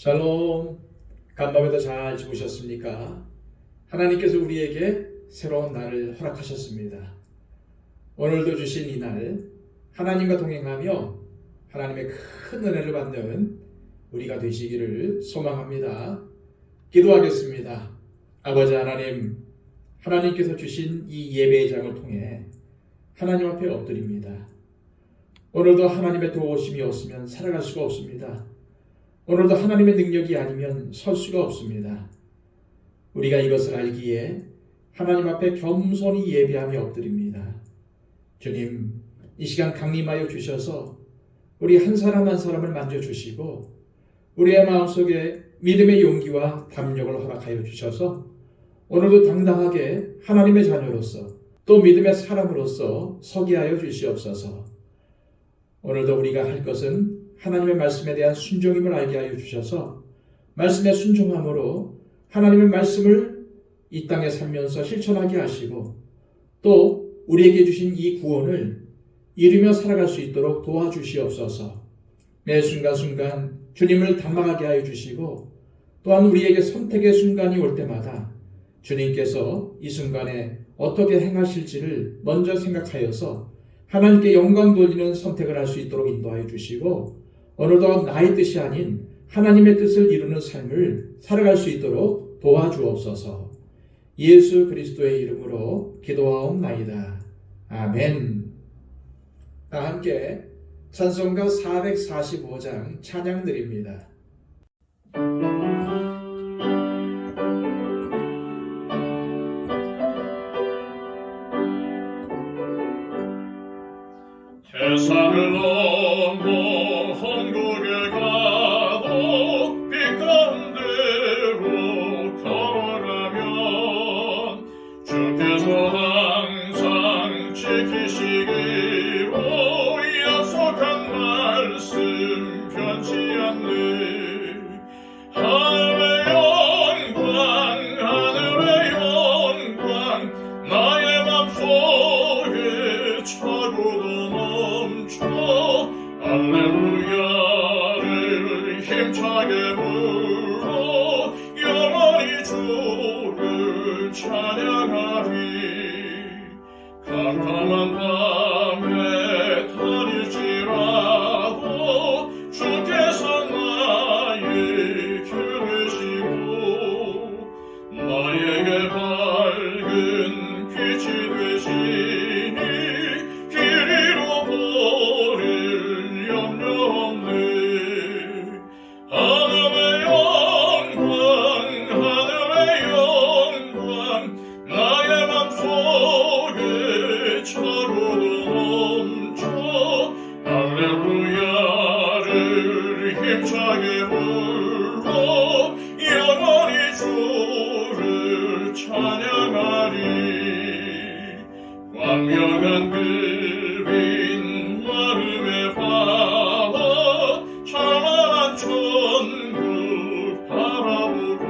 샬롬, 간밤에도 잘 주무셨습니까? 하나님께서 우리에게 새로운 날을 허락하셨습니다. 오늘도 주신 이 날, 하나님과 동행하며 하나님의 큰 은혜를 받는 우리가 되시기를 소망합니다. 기도하겠습니다. 아버지 하나님, 하나님께서 주신 이 예배의 장을 통해 하나님 앞에 엎드립니다. 오늘도 하나님의 도우심이 없으면 살아갈 수가 없습니다. 오늘도 하나님의 능력이 아니면 설 수가 없습니다. 우리가 이것을 알기에 하나님 앞에 겸손히 예배하며 엎드립니다. 주님, 이 시간 강림하여 주셔서 우리 한 사람 한 사람을 만져주시고 우리의 마음속에 믿음의 용기와 담력을 허락하여 주셔서 오늘도 당당하게 하나님의 자녀로서 또 믿음의 사람으로서 서게 하여 주시옵소서. 오늘도 우리가 할 것은 하나님의 말씀에 대한 순종임을 알게 하여 주셔서 말씀에 순종함으로 하나님의 말씀을 이 땅에 살면서 실천하게 하시고 또 우리에게 주신 이 구원을 이루며 살아갈 수 있도록 도와주시옵소서. 매 순간순간 주님을 닮아가게 하여 주시고 또한 우리에게 선택의 순간이 올 때마다 주님께서 이 순간에 어떻게 행하실지를 먼저 생각하여서 하나님께 영광 돌리는 선택을 할 수 있도록 인도하여 주시고 오늘도 나의 뜻이 아닌 하나님의 뜻을 이루는 삶을 살아갈 수 있도록 도와주옵소서. 예수 그리스도의 이름으로 기도하옵나이다. 아멘. 다 함께 찬송가 445장 찬양 드립니다. 세상을 넘어 천국에 가도 빛 가운데로 걸어가면 주께서 항상 지키시기로 약속한 말씀 변치 않네. 하늘의 영광 하늘의 영광 나의 맘속에 차고도 할렐루야를 힘차게 불러 영원히 주를 찬양하리. 캄캄한 밤에 다닐지라도 주께서 나의 길 되시고 나에게 밝은 빛이 되시니 길 잃어버릴 염려 없네. 하늘의 영광 하늘의 영광 나의 맘속에 차고도 넘쳐 할렐루야를 힘차게 불러 영원히 주를 찬양하리. 광명한 그빈 마음에 바라 찬란한 천국 바라보고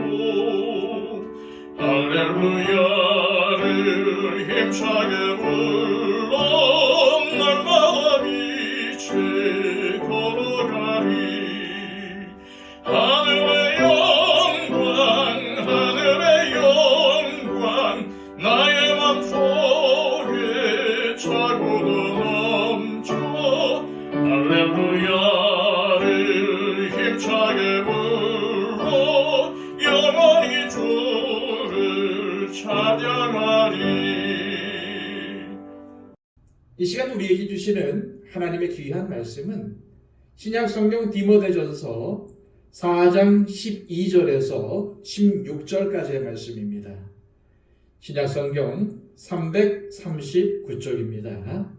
할렐루야를 힘차게 불러 날마다 빛에 걸어가리. 하늘의 영광 하늘의 영광 나의 맘속에 차고도 넘쳐 할렐루야를 힘차게 불러 영원히 주를 찬양하리. 이 시간 우리에게 주시는 하나님의 귀한 말씀은 신약성경 디모데전서 4장 12절에서 16절까지의 말씀입니다. 신약성경 339쪽입니다.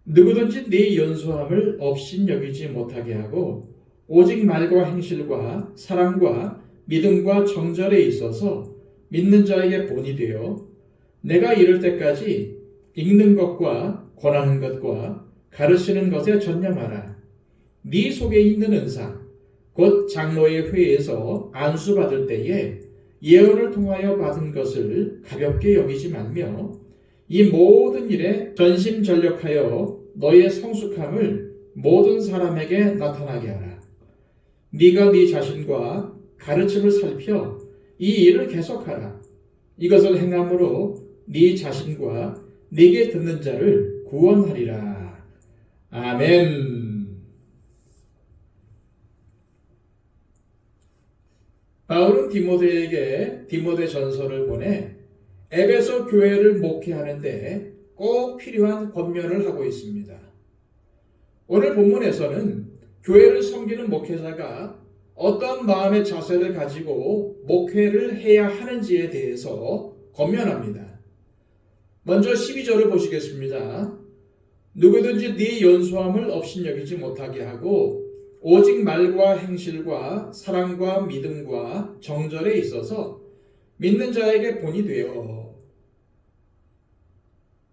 누구든지 네 연소함을 업신여기지 못하게 하고 오직 말과 행실과 사랑과 믿음과 정절에 있어서 믿는 자에게 본이 되어 내가 이를 때까지 읽는 것과 권하는 것과 가르치는 것에 전념하라. 네 속에 있는 은사 곧 장로의 회에서 안수받을 때에 예언을 통하여 받은 것을 가볍게 여기지 말며 이 모든 일에 전심전력하여 너의 성숙함을 모든 사람에게 나타나게 하라. 네가 네 자신과 가르침을 살펴 이 일을 계속하라. 이것을 행함으로 네 자신과 네게 듣는 자를 구원하리라. 아멘. 바울은 디모데에게 디모데 전서를 보내 에베소 교회를 목회하는데 꼭 필요한 권면을 하고 있습니다. 오늘 본문에서는 교회를 섬기는 목회자가 어떤 마음의 자세를 가지고 목회를 해야 하는지에 대해서 권면합니다. 먼저 12절을 보시겠습니다. 누구든지 네 연소함을 업신여기지 못하게 하고 오직 말과 행실과 사랑과 믿음과 정절에 있어서 믿는 자에게 본이 되어.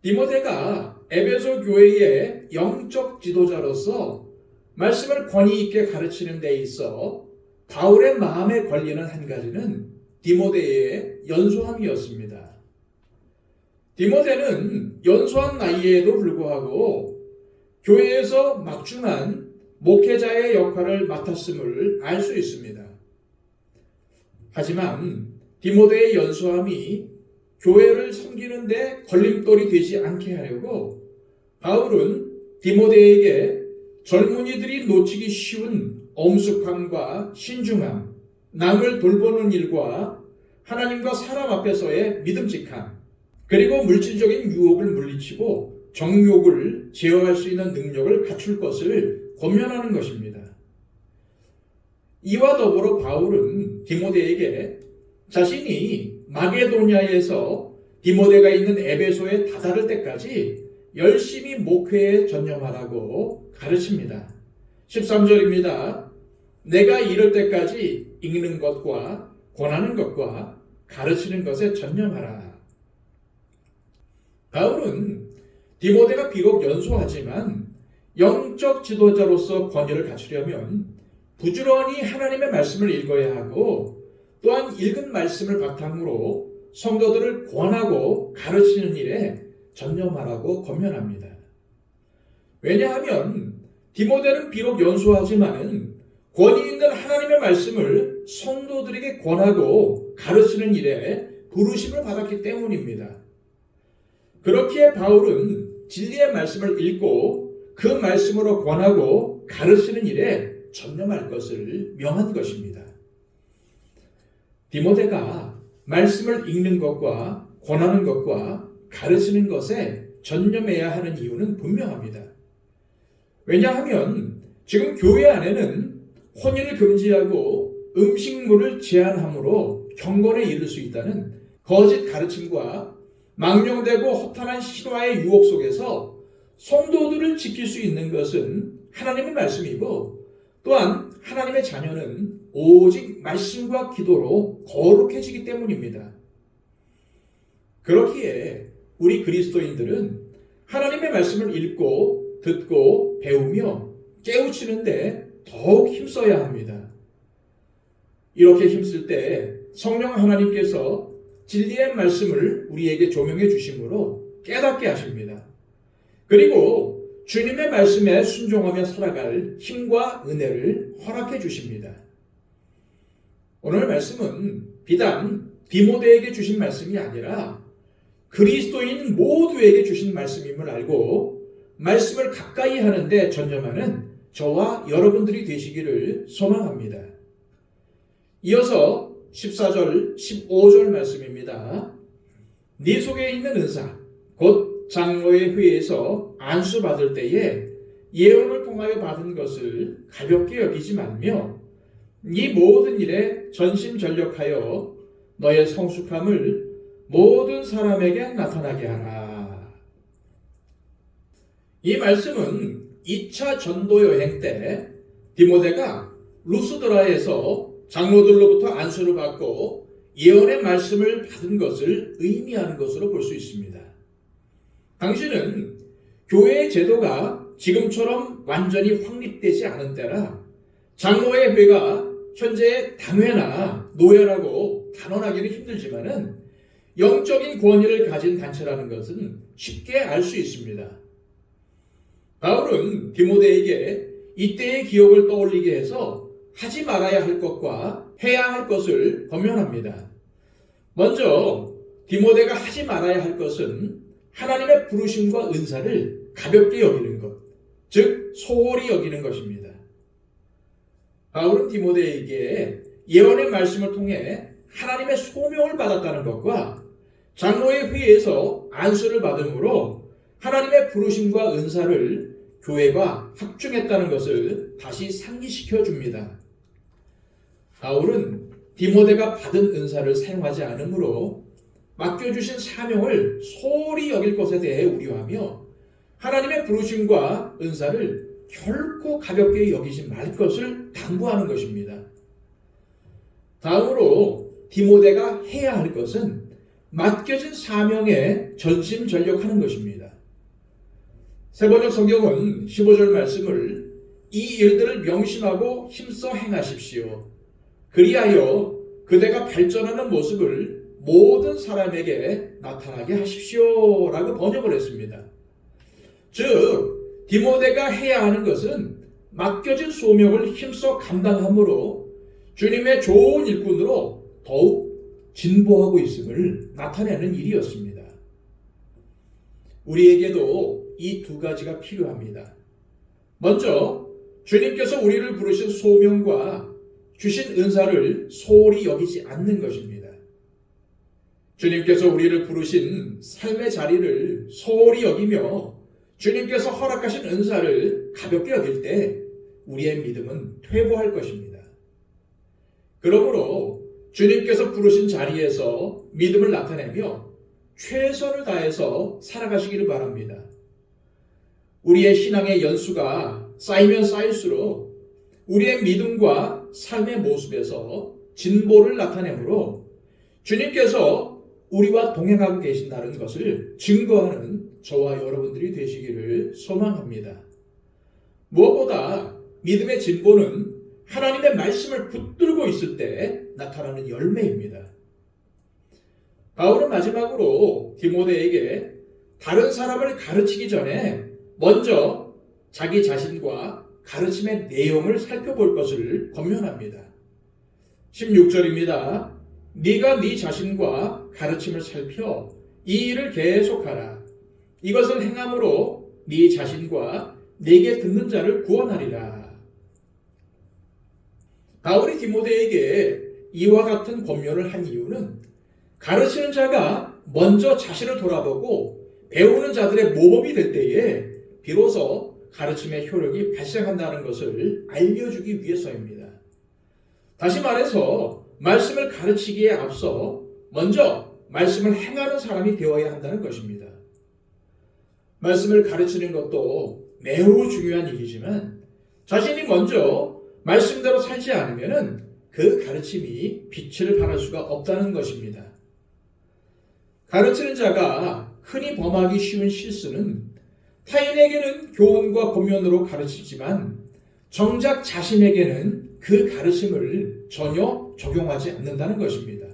디모데가 에베소 교회의 영적 지도자로서 말씀을 권위 있게 가르치는 데 있어 바울의 마음에 걸리는 한 가지는 디모데의 연소함이었습니다. 디모데는 연소한 나이에도 불구하고 교회에서 막중한 목회자의 역할을 맡았음을 알 수 있습니다. 하지만 디모데의 연소함이 교회를 섬기는 데 걸림돌이 되지 않게 하려고 바울은 디모데에게 젊은이들이 놓치기 쉬운 엄숙함과 신중함, 남을 돌보는 일과 하나님과 사람 앞에서의 믿음직함, 그리고 물질적인 유혹을 물리치고 정욕을 제어할 수 있는 능력을 갖출 것을 권면하는 것입니다. 이와 더불어 바울은 디모데에게 자신이 마게도냐에서 디모데가 있는 에베소에 다다를 때까지 열심히 목회에 전념하라고 가르칩니다. 13절입니다. 내가 이럴 때까지 읽는 것과 권하는 것과 가르치는 것에 전념하라. 바울은 디모데가 비록 연소하지만 영적 지도자로서 권위를 갖추려면 부지런히 하나님의 말씀을 읽어야 하고 또한 읽은 말씀을 바탕으로 성도들을 권하고 가르치는 일에 전념하라고 권면합니다. 왜냐하면 디모데는 비록 연소하지만은 권위 있는 하나님의 말씀을 성도들에게 권하고 가르치는 일에 부르심을 받았기 때문입니다. 그렇기에 바울은 진리의 말씀을 읽고 그 말씀으로 권하고 가르치는 일에 전념할 것을 명한 것입니다. 디모데가 말씀을 읽는 것과 권하는 것과 가르치는 것에 전념해야 하는 이유는 분명합니다. 왜냐하면 지금 교회 안에는 혼인을 금지하고 음식물을 제한함으로 경건에 이를 수 있다는 거짓 가르침과 망령되고 허탄한 실화의 유혹 속에서 성도들을 지킬 수 있는 것은 하나님의 말씀이고 또한 하나님의 자녀는 오직 말씀과 기도로 거룩해지기 때문입니다. 그렇기에 우리 그리스도인들은 하나님의 말씀을 읽고 듣고 배우며 깨우치는데 더욱 힘써야 합니다. 이렇게 힘쓸 때 성령 하나님께서 진리의 말씀을 우리에게 조명해 주심으로 깨닫게 하십니다. 그리고 주님의 말씀에 순종하며 살아갈 힘과 은혜를 허락해 주십니다. 오늘 말씀은 비단 디모데에게 주신 말씀이 아니라 그리스도인 모두에게 주신 말씀임을 알고 말씀을 가까이 하는데 전념하는 저와 여러분들이 되시기를 소망합니다. 이어서 14절, 15절 말씀입니다. 네 속에 있는 은사, 곧 장로의 회에서 안수받을 때에 예언을 통하여 받은 것을 가볍게 여기지 말며 이 모든 일에 전심전력하여 너의 성숙함을 모든 사람에게 나타나게 하라. 이 말씀은 2차 전도 여행 때 디모데가 루스드라에서 장로들로부터 안수를 받고 예언의 말씀을 받은 것을 의미하는 것으로 볼 수 있습니다. 당시는 교회의 제도가 지금처럼 완전히 확립되지 않은 때라 장로의 회가 현재의 당회나 노예라고 단언하기는 힘들지만은 영적인 권위를 가진 단체라는 것은 쉽게 알 수 있습니다. 바울은 디모데에게 이때의 기억을 떠올리게 해서 하지 말아야 할 것과 해야 할 것을 권면합니다. 먼저 디모데가 하지 말아야 할 것은 하나님의 부르심과 은사를 가볍게 여기는 것, 즉 소홀히 여기는 것입니다. 바울은 디모데에게 예언의 말씀을 통해 하나님의 소명을 받았다는 것과 장로의 회의에서 안수를 받음으로 하나님의 부르심과 은사를 교회가 확증했다는 것을 다시 상기시켜 줍니다. 바울은 디모데가 받은 은사를 사용하지 않으므로 맡겨주신 사명을 소홀히 여길 것에 대해 우려하며 하나님의 부르심과 은사를 결코 가볍게 여기지 말 것을 당부하는 것입니다. 다음으로 디모데가 해야 할 것은 맡겨진 사명에 전심전력하는 것입니다. 세번역 성경은 15절 말씀을 이 일들을 명심하고 힘써 행하십시오. 그리하여 그대가 발전하는 모습을 모든 사람에게 나타나게 하십시오 라고 번역을 했습니다. 즉 디모데가 해야 하는 것은 맡겨진 소명을 힘써 감당함으로 주님의 좋은 일꾼으로 더욱 진보하고 있음을 나타내는 일이었습니다. 우리에게도 이 두 가지가 필요합니다. 먼저 주님께서 우리를 부르신 소명과 주신 은사를 소홀히 여기지 않는 것입니다. 주님께서 우리를 부르신 삶의 자리를 소홀히 여기며 주님께서 허락하신 은사를 가볍게 여길 때 우리의 믿음은 퇴보할 것입니다. 그러므로 주님께서 부르신 자리에서 믿음을 나타내며 최선을 다해서 살아가시기를 바랍니다. 우리의 신앙의 연수가 쌓이면 쌓일수록 우리의 믿음과 삶의 모습에서 진보를 나타내므로 주님께서 우리와 동행하고 계신다는 것을 증거하는 저와 여러분들이 되시기를 소망합니다. 무엇보다 믿음의 진보는 하나님의 말씀을 붙들고 있을 때 나타나는 열매입니다. 바울은 마지막으로 디모데에게 다른 사람을 가르치기 전에 먼저 자기 자신과 가르침의 내용을 살펴볼 것을 권면합니다. 16절입니다. 네가 네 자신과 가르침을 살펴 이 일을 계속하라. 이것을 행함으로 네 자신과 네게 듣는 자를 구원하리라. 바울이 디모데에게 이와 같은 권면을 한 이유는 가르치는 자가 먼저 자신을 돌아보고 배우는 자들의 모범이 될 때에 비로소 가르침의 효력이 발생한다는 것을 알려주기 위해서입니다. 다시 말해서 말씀을 가르치기에 앞서 먼저 말씀을 행하는 사람이 되어야 한다는 것입니다. 말씀을 가르치는 것도 매우 중요한 일이지만 자신이 먼저 말씀대로 살지 않으면 그 가르침이 빛을 발할 수가 없다는 것입니다. 가르치는 자가 흔히 범하기 쉬운 실수는 타인에게는 교훈과 권면으로 가르치지만 정작 자신에게는 그 가르침을 전혀 적용하지 않는다는 것입니다.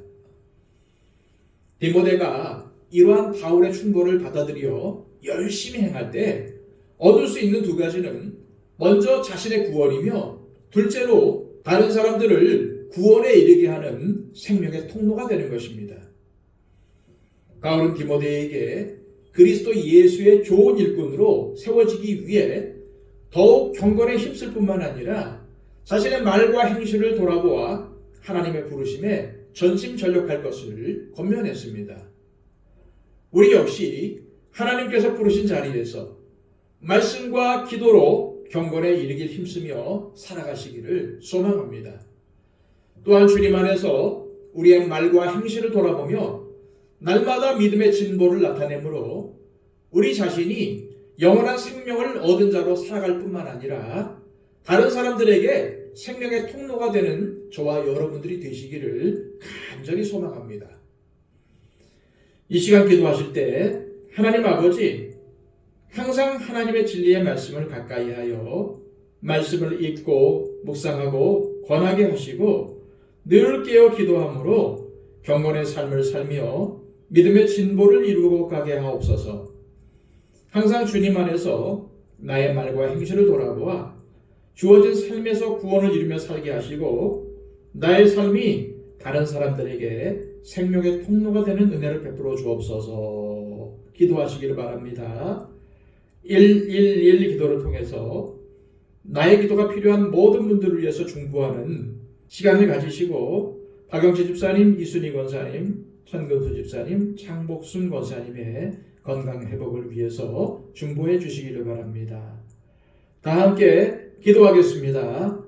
디모데가 이러한 바울의 충고를 받아들여 열심히 행할 때 얻을 수 있는 두 가지는 먼저 자신의 구원이며 둘째로 다른 사람들을 구원에 이르게 하는 생명의 통로가 되는 것입니다. 바울은 디모데에게 그리스도 예수의 좋은 일꾼으로 세워지기 위해 더욱 경건에 힘쓸 뿐만 아니라 자신의 말과 행실을 돌아보아 하나님의 부르심에 전심전력할 것을 권면했습니다. 우리 역시 하나님께서 부르신 자리에서 말씀과 기도로 경건에 이르길 힘쓰며 살아가시기를 소망합니다. 또한 주님 안에서 우리의 말과 행실을 돌아보며 날마다 믿음의 진보를 나타내므로 우리 자신이 영원한 생명을 얻은 자로 살아갈 뿐만 아니라 다른 사람들에게 생명의 통로가 되는 저와 여러분들이 되시기를 간절히 소망합니다. 이 시간 기도하실 때 하나님 아버지, 항상 하나님의 진리의 말씀을 가까이 하여 말씀을 읽고 묵상하고 권하게 하시고 늘 깨어 기도함으로 경건의 삶을 살며 믿음의 진보를 이루고 가게 하옵소서. 항상 주님 안에서 나의 말과 행실을 돌아보아 주어진 삶에서 구원을 이루며 살게 하시고 나의 삶이 다른 사람들에게 생명의 통로가 되는 은혜를 베풀어 주옵소서. 기도하시기를 바랍니다. 111 기도를 통해서 나의 기도가 필요한 모든 분들을 위해서 중보하는 시간을 가지시고 박영재 집사님, 이순희 권사님, 천근수 집사님, 창복순 권사님의 건강 회복을 위해서 중보해 주시기를 바랍니다. 다 함께 기도하겠습니다.